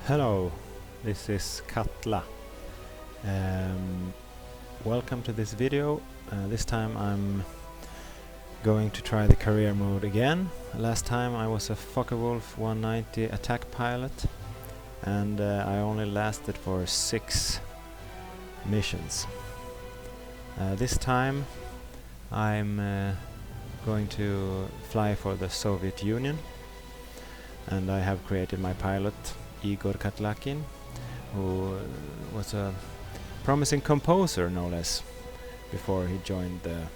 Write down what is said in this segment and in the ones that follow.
Hello, this is Katla. Welcome to this video. This time I'm going to try the career mode again. Last time I was a Focke-Wulf 190 attack pilot and I only lasted for 6 missions. This time I'm going to fly for the Soviet Union, and I have created my pilot Igor Katlakin, who was a promising composer, no less, before he joined the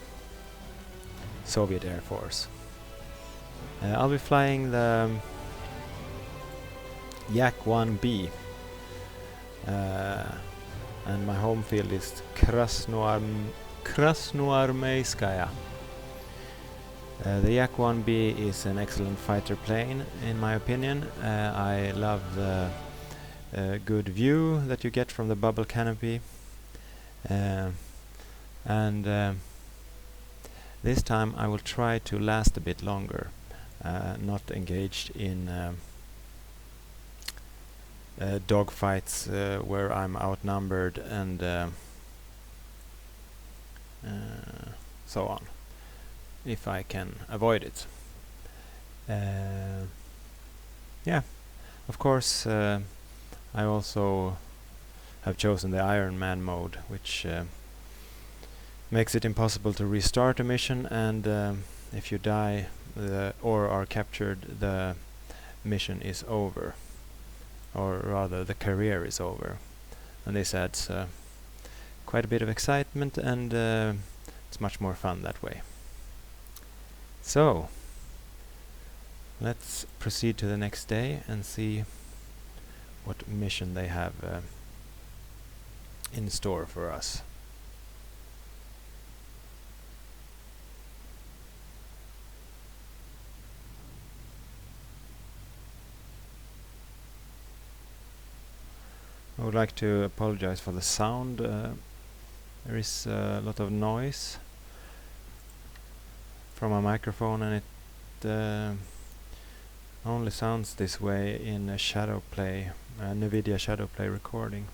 Soviet Air Force. I'll be flying the Yak-1b, and my home field is Krimskaya. The Yak-1b is an excellent fighter plane, in my opinion. I love the good view that you get from the bubble canopy, and this time I will try to last a bit longer, not engaged in dogfights where I'm outnumbered and so on, if I can avoid it. Yeah, of course I also have chosen the Iron Man mode, which makes it impossible to restart a mission, and if you die or are captured, the mission is over, or rather the career is over, and this adds quite a bit of excitement, and it's much more fun that way. So let's proceed to the next day and see what mission they have in store for us. I would like to apologize for the sound. There is a lot of noise from my microphone, and it only sounds this way in a shadow play, NVIDIA shadow play recording.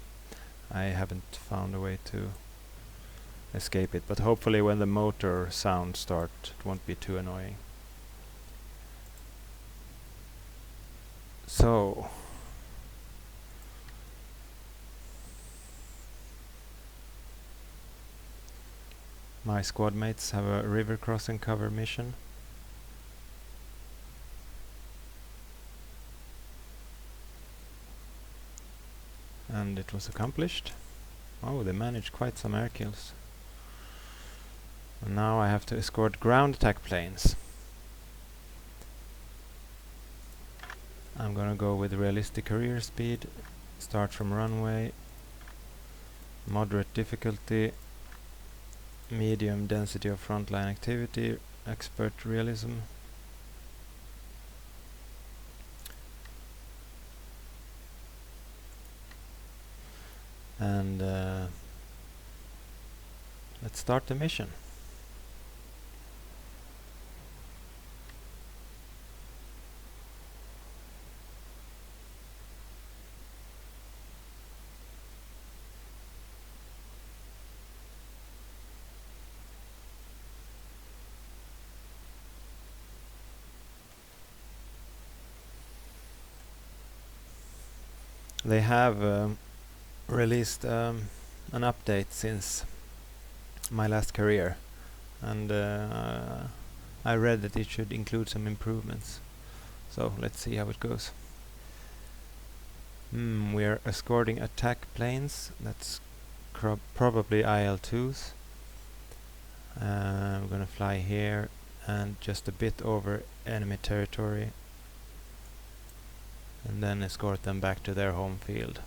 I haven't found a way to escape it, but hopefully when the motor sounds start, it won't be too annoying. So my squad mates have a river crossing cover mission. And it was accomplished. Oh, they managed quite some air kills. And now I have to escort ground attack planes. I'm gonna go with realistic career speed, start from runway, moderate difficulty, medium density of frontline activity, expert realism. And let's start the mission. They have released an update since my last career, and I read that it should include some improvements, so let's see how it goes. We are escorting attack planes. That's probably IL-2s. We're gonna fly here and just a bit over enemy territory, and then escort them back to their home field.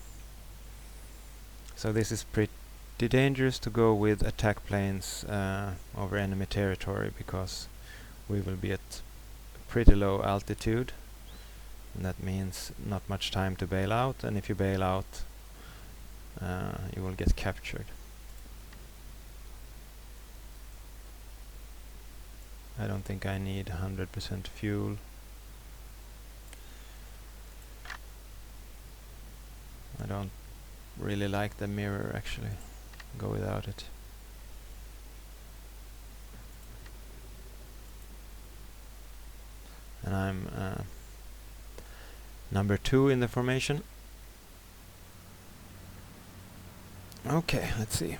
So this is pretty dangerous to go with attack planes over enemy territory, because we will be at pretty low altitude, and that means not much time to bail out, and if you bail out you will get captured. I don't think I need 100% fuel. don't really like the mirror actually. Go without it. And I'm number 2 in the formation. Okay, let's see.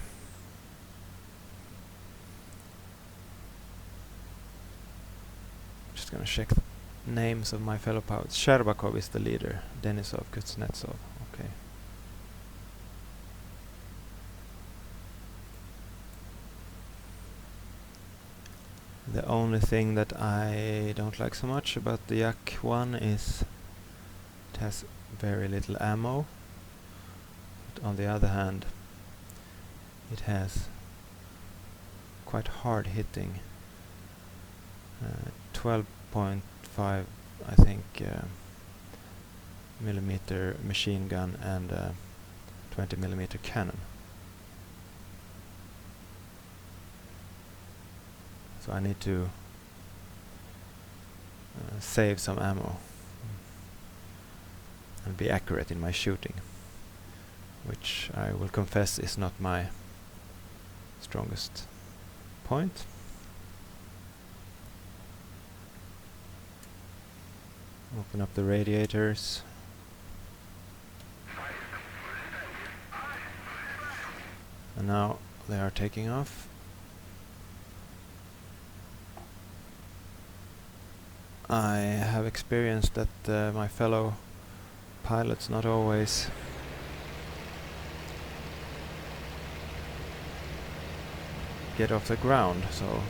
Just gonna check the names of my fellow pilots. Sherbakov is the leader. Denisov, Kuznetsov. Okay. The only thing that I don't like so much about the Yak-1 is it has very little ammo. But on the other hand, it has quite hard hitting 12.5 I think millimeter machine gun and 20 millimeter cannon. So I need to save some ammo and be accurate in my shooting, which I will confess is not my strongest point. Open up the radiators. And now they are taking off. I have experienced that my fellow pilots not always get off the ground, so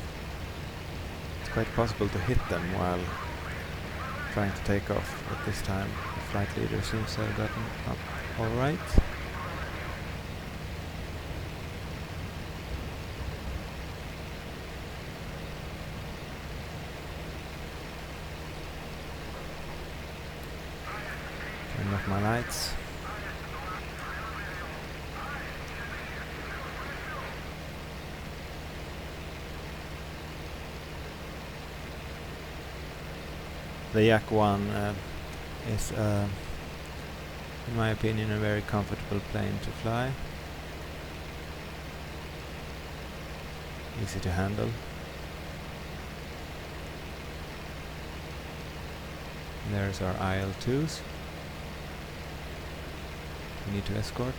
it's quite possible to hit them while trying to take off. But this time the flight leader seems to have gotten up all right. Turn off my lights. The Yak-1 is, in my opinion, a very comfortable plane to fly. Easy to handle. And there's our IL-2s. We need to escort.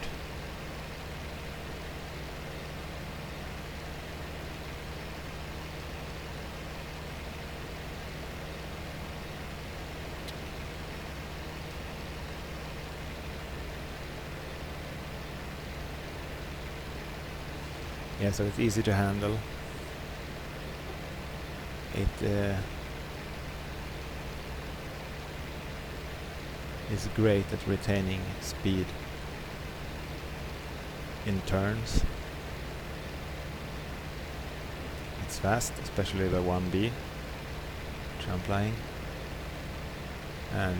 Yeah, so it's easy to handle. It is great at retaining speed in turns. It's fast, especially the 1B, which I'm flying. And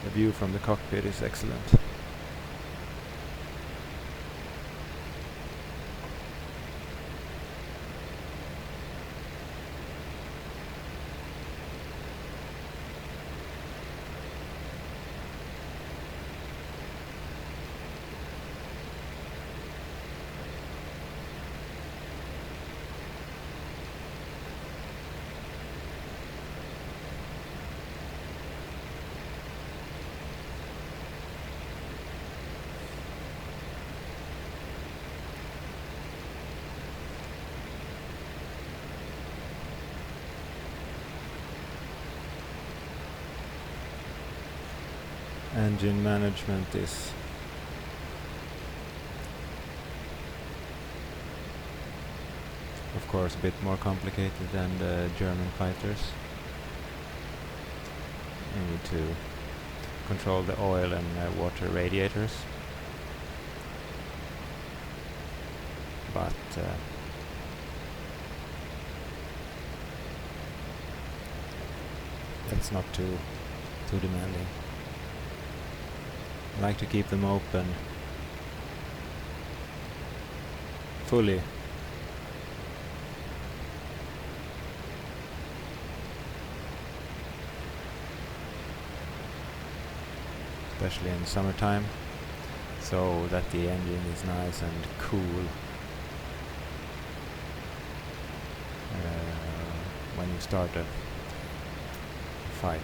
the view from the cockpit is excellent. Engine management is of course a bit more complicated than the German fighters. You need to control the oil and water radiators, but that's not too demanding. I like to keep them open fully. especially in summertime, so that the engine is nice and cool when you start a fight.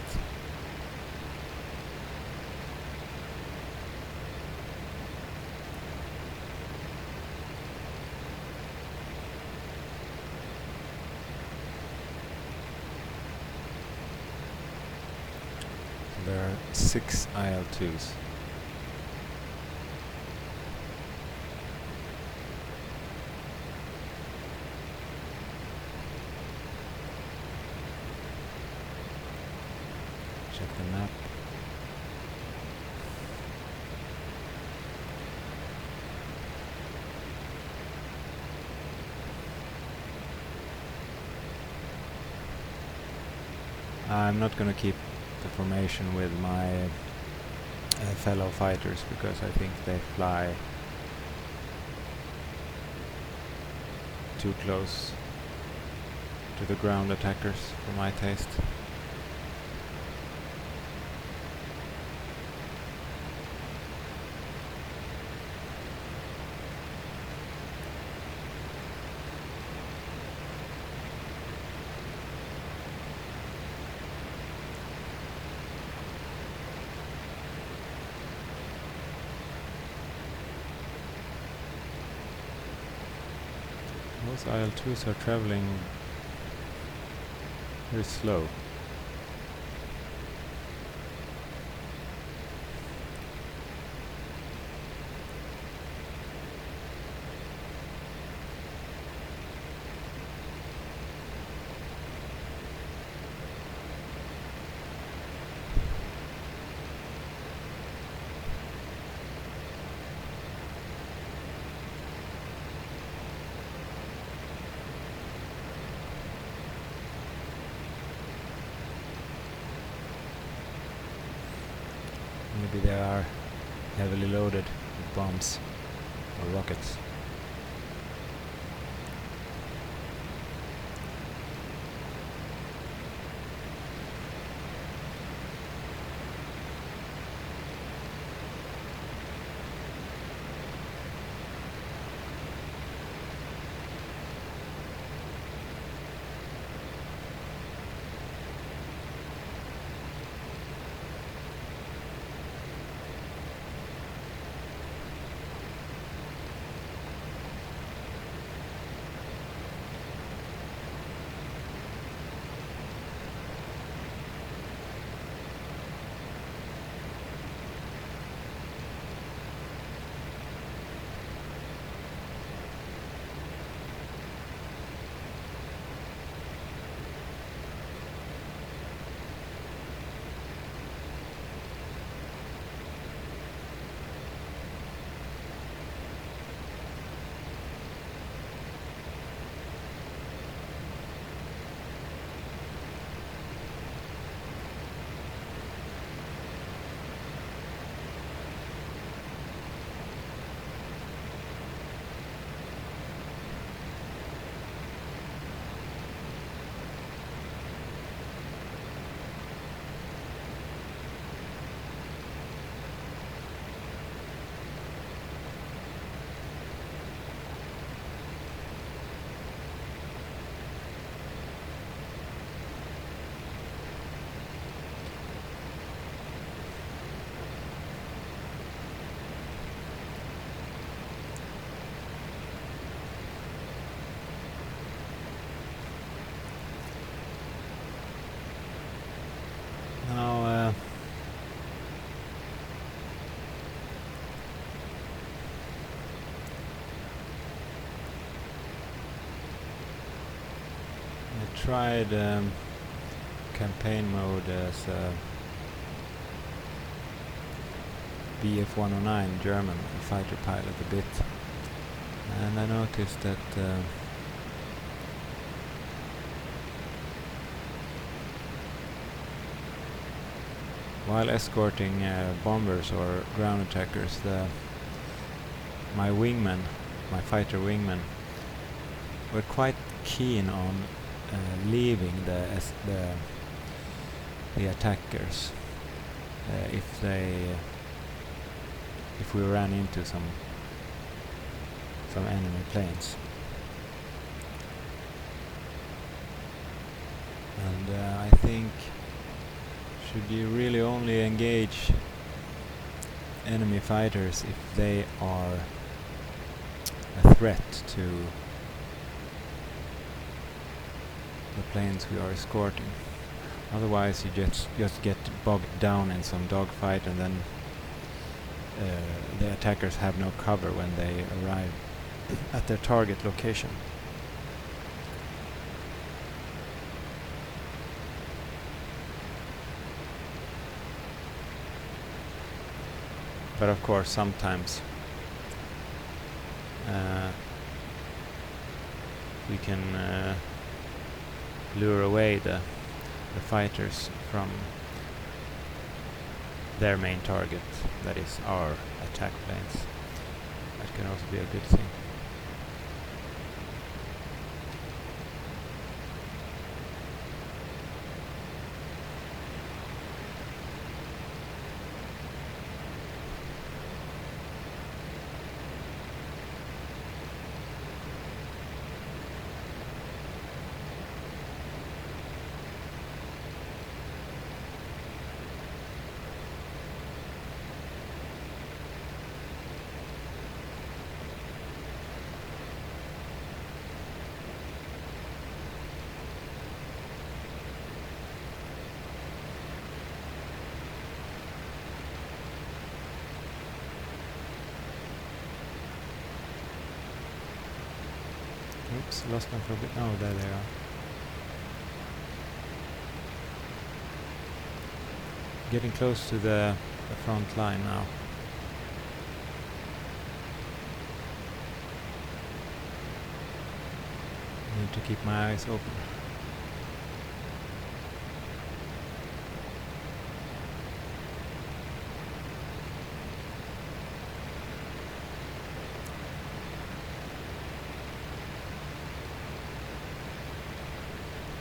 There are 6 IL-2s. Check the map. I'm not gonna keep the formation with my fellow fighters because I think they fly too close to the ground attackers for my taste. Those IL-2s are traveling very slow. Maybe they are heavily loaded with bombs or rockets. Now I tried campaign mode as Bf-109 German fighter pilot a bit, and I noticed that while escorting bombers or ground attackers, my wingmen, my fighter wingmen, were quite keen on leaving the attackers if they if we ran into some enemy planes. And I think should you really only engage enemy fighters if they are a threat to the planes we are escorting. Otherwise you just get bogged down in some dogfight, and then the attackers have no cover when they arrive at their target location. But of course sometimes we can lure away the fighters from their main target, that is our attack planes. That can also be a good thing. Oops, lost them for a bit. Oh, there they are. Getting close to the front line now. Need to keep my eyes open.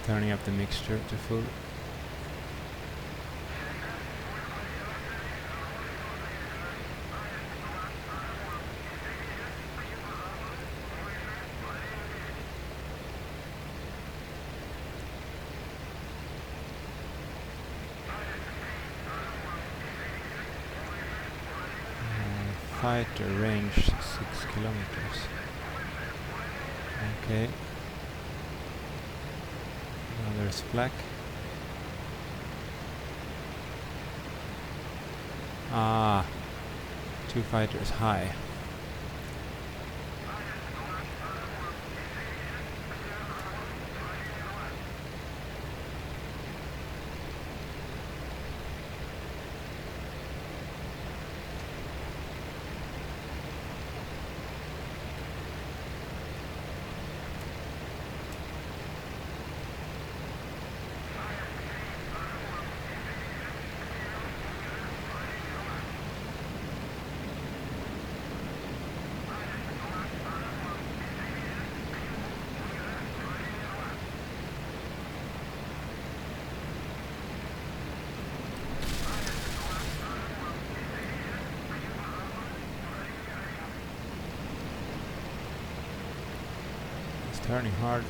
Turning up the mixture to full. Fighter range 6 kilometers. Okay. Now there's flak. Ah, 2 fighters high. Turning hard.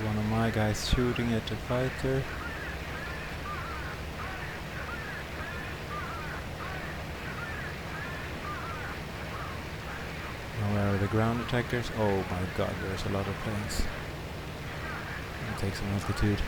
One of my guys shooting at the fighter. Now where are the ground attackers? Oh my god, there's a lot of planes. I'll take some altitude.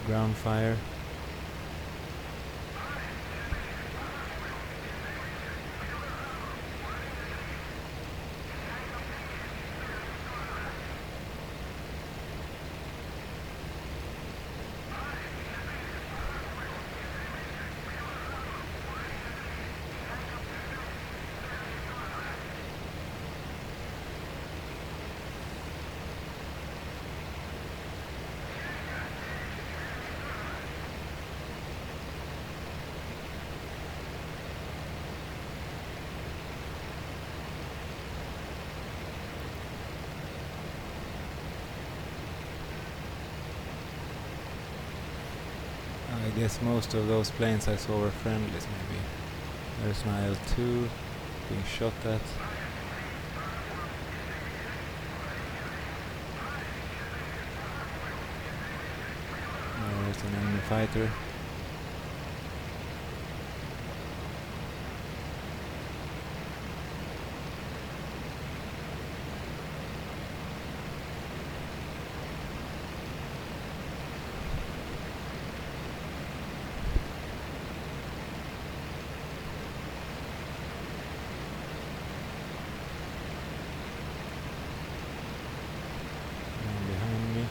ground fire. I guess most of those planes I saw were friendlies, maybe. There's an IL-2 being shot at. There's an enemy fighter. Behind me.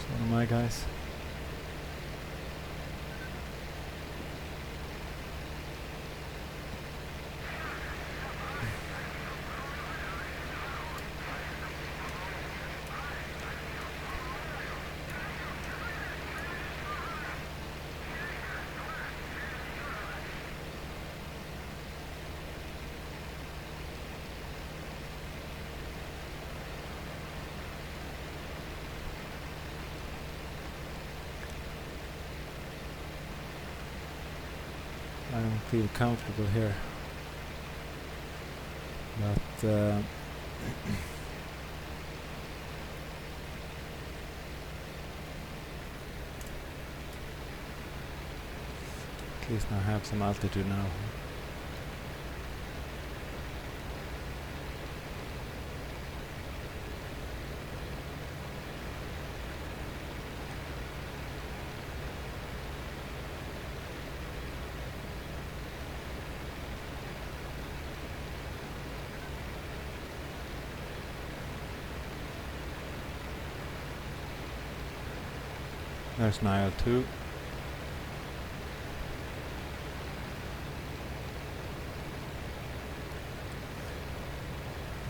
One of my guys. feel comfortable here. But at least I have some altitude now. There's an IL-2.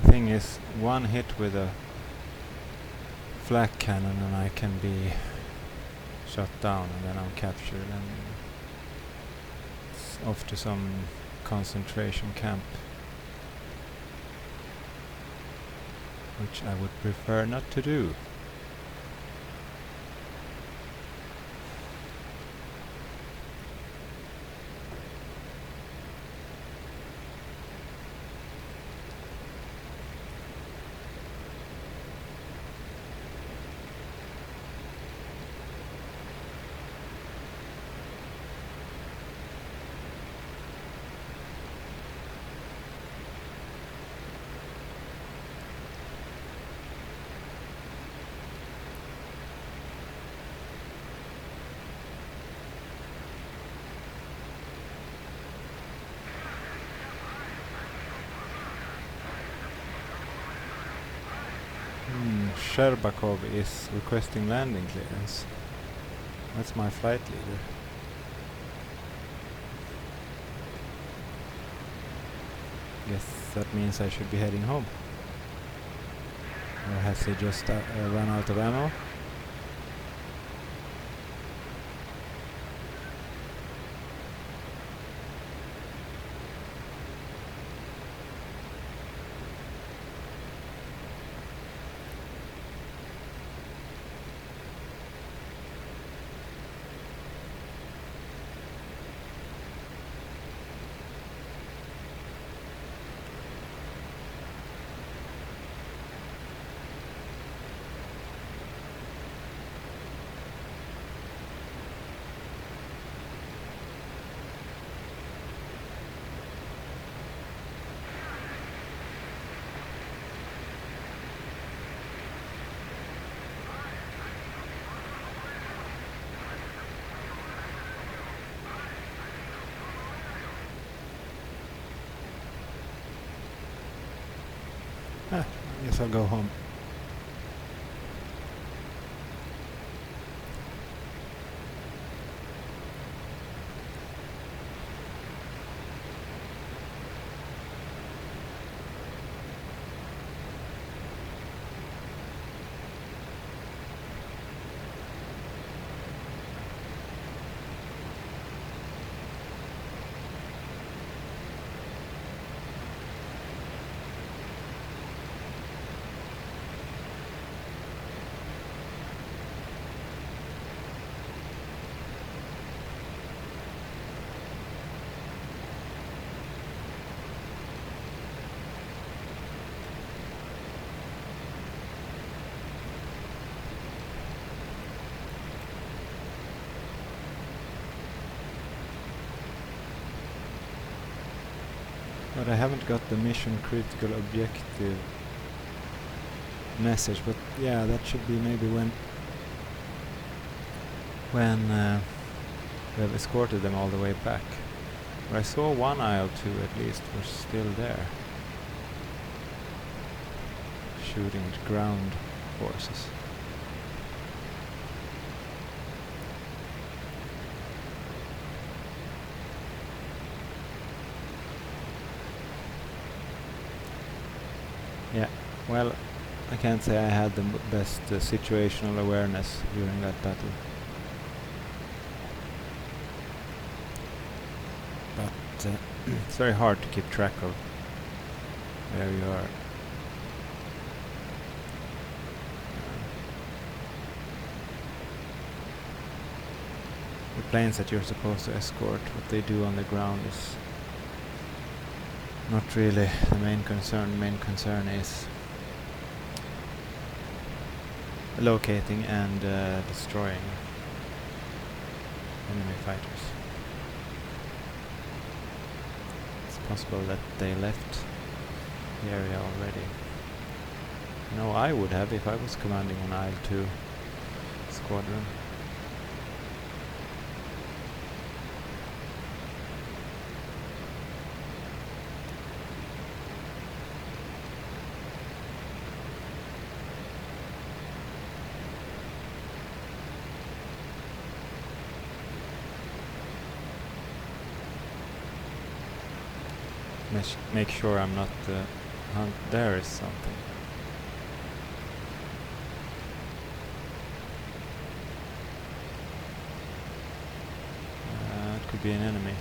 The thing is, one hit with a flak cannon and I can be shot down, and then I'm captured and it's off to some concentration camp, which I would prefer not to do. Tjajkovskij is requesting landing clearance. That's my flight leader. Guess that means I should be heading home. Or has he just run out of ammo? I guess I'll go home. But I haven't got the mission critical objective message, but yeah, that should be maybe when we have escorted them all the way back. But I saw one IL-2 at least was still there, shooting at ground forces. Yeah, well, I can't say I had the best situational awareness during that battle. But it's very hard to keep track of where you are. planes that you're supposed to escort, what they do on the ground is not really the main concern. The main concern is locating and destroying enemy fighters. It's possible that they left the area already. No, I would have if I was commanding an IL-2 squadron. Make sure I'm not there is something. It could be an enemy.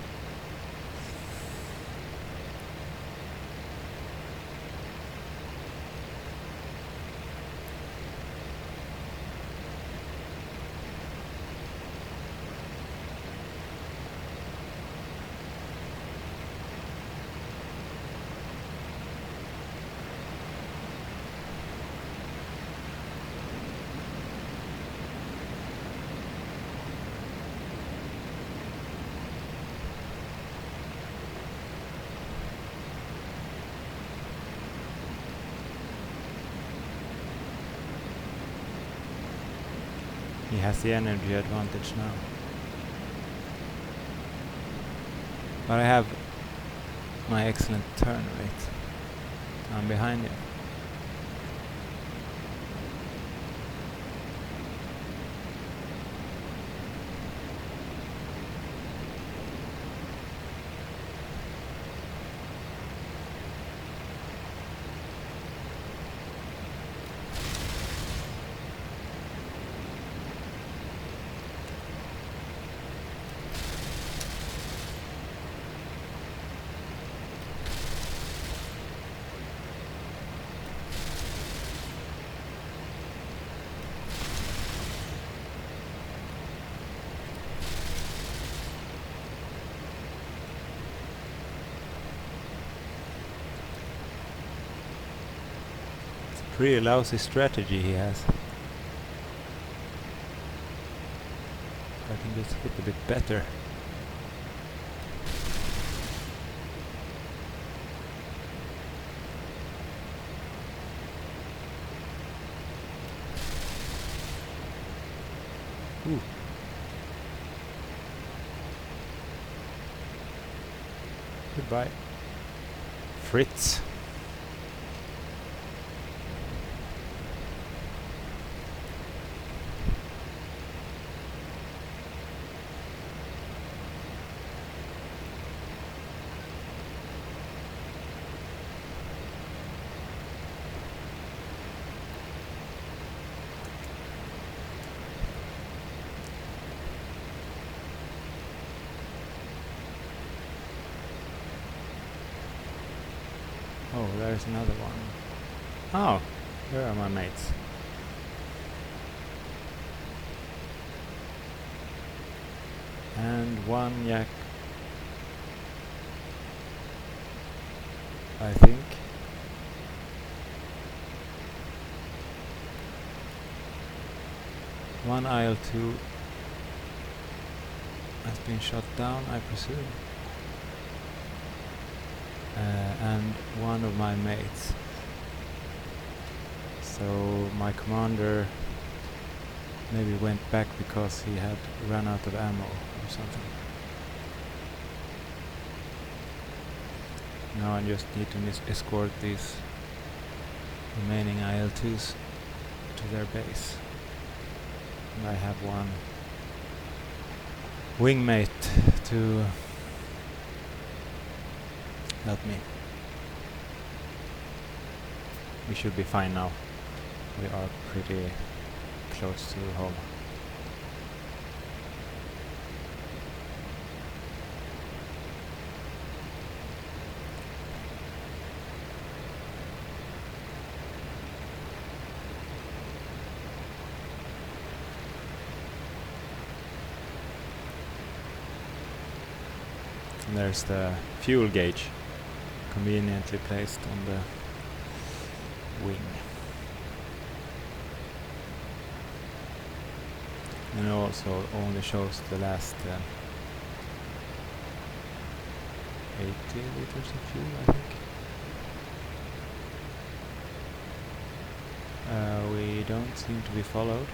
He has the energy advantage now. But I have my excellent turn rate. I'm behind him. Pretty lousy strategy he has. I can just hit a bit better. Ooh. Goodbye, Fritz. Oh, there's another one. Oh, there are my mates. And one yak, I think. One IL-2 has been shot down, I presume. And one of my mates. So my commander maybe went back because he had run out of ammo or something. Now I just need to escort these remaining IL-2s to their base. And I have one wingmate to help me. We should be fine now. We are pretty close to home. And there's the fuel gauge conveniently placed on the wing. And it also only shows the last 80 liters of fuel, I think. We don't seem to be followed.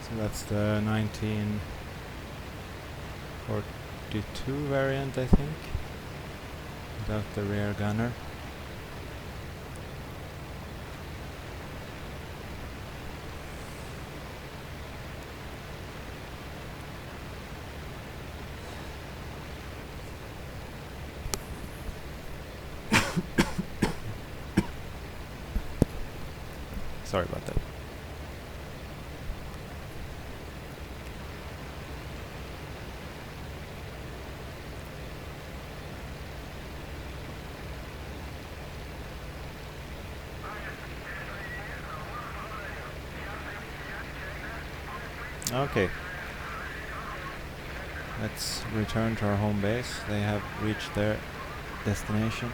So that's the 1942 variant, I think, without the rear gunner. Sorry about that. Okay, let's return to our home base. They have reached their destination.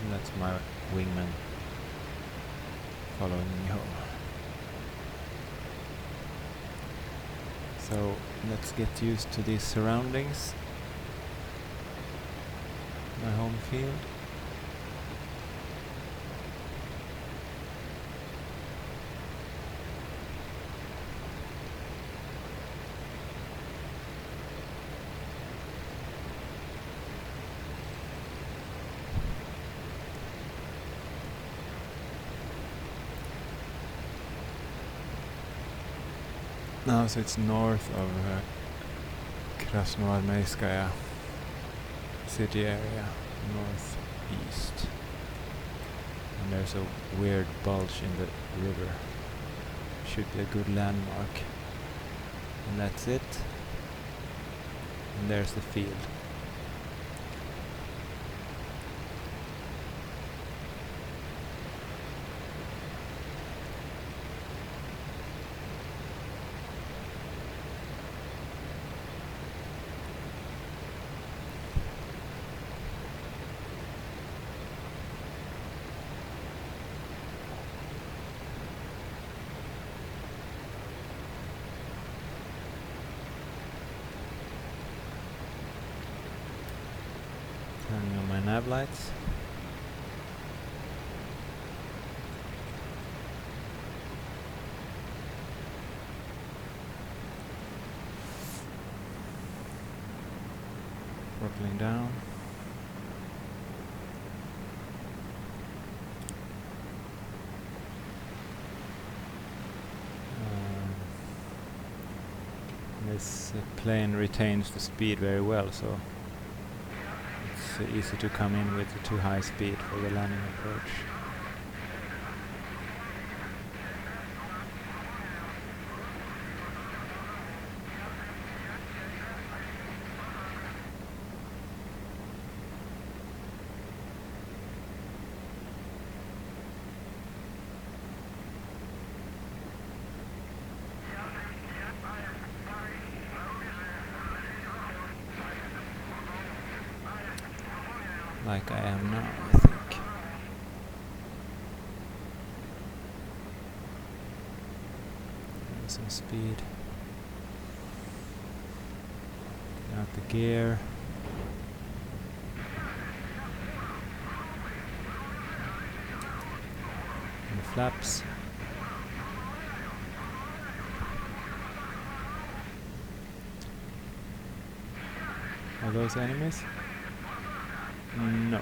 And that's my wingman following me home. So let's get used to these surroundings. My home field. Now, so it's north of Krimskaya city area, northeast. And there's a weird bulge in the river. Should be a good landmark. And that's it. And there's the field. Turning on my nav lights. Throttling down. This plane retains the speed very well, so it's easy to come in with too high speed for the landing approach. Like I am now, I think. Some speed. Get out the gear. And the flaps. Are those enemies? No.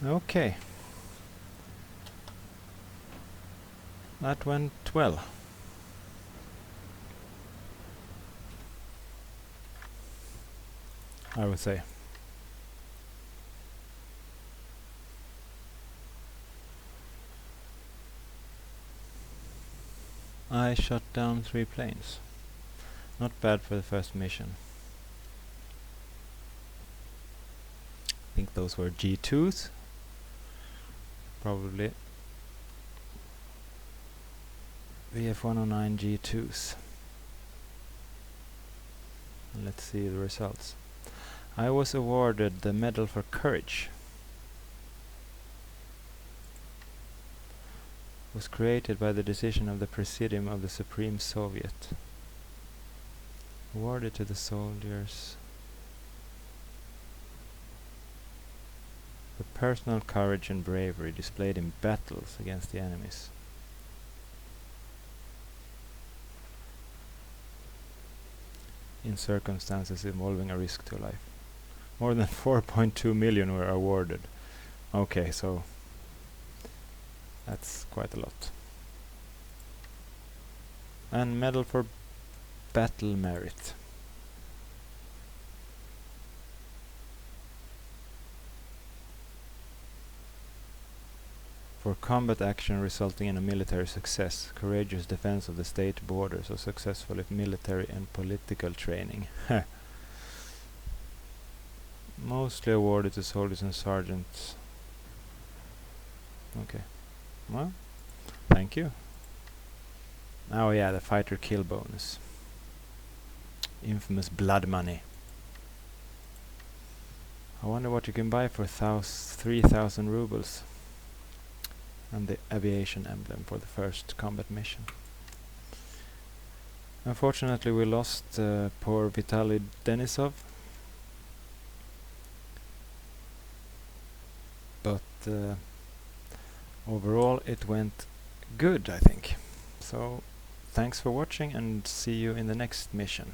Okay. That went well. I would say. I shot down 3 planes. Not bad for the first mission. I think those were G2s. Probably VF-109 G2s. Let's see the results. I was awarded the Medal for Courage. Was created by the decision of the Presidium of the Supreme Soviet. Awarded to the soldiers for personal courage and bravery displayed in battles against the enemies. In circumstances involving a risk to life. More than 4.2 million were awarded. Okay, so that's quite a lot. And medal for battle merit. For combat action resulting in a military success, courageous defense of the state borders, or successful military and political training. Mostly awarded to soldiers and sergeants. Okay. Well, thank you. Oh yeah, the fighter kill bonus. Infamous blood money. I wonder what you can buy for 3,000 rubles. And the aviation emblem for the first combat mission. Unfortunately, we lost poor Vitaly Denisov. But overall it went good, I think. So thanks for watching and see you in the next mission.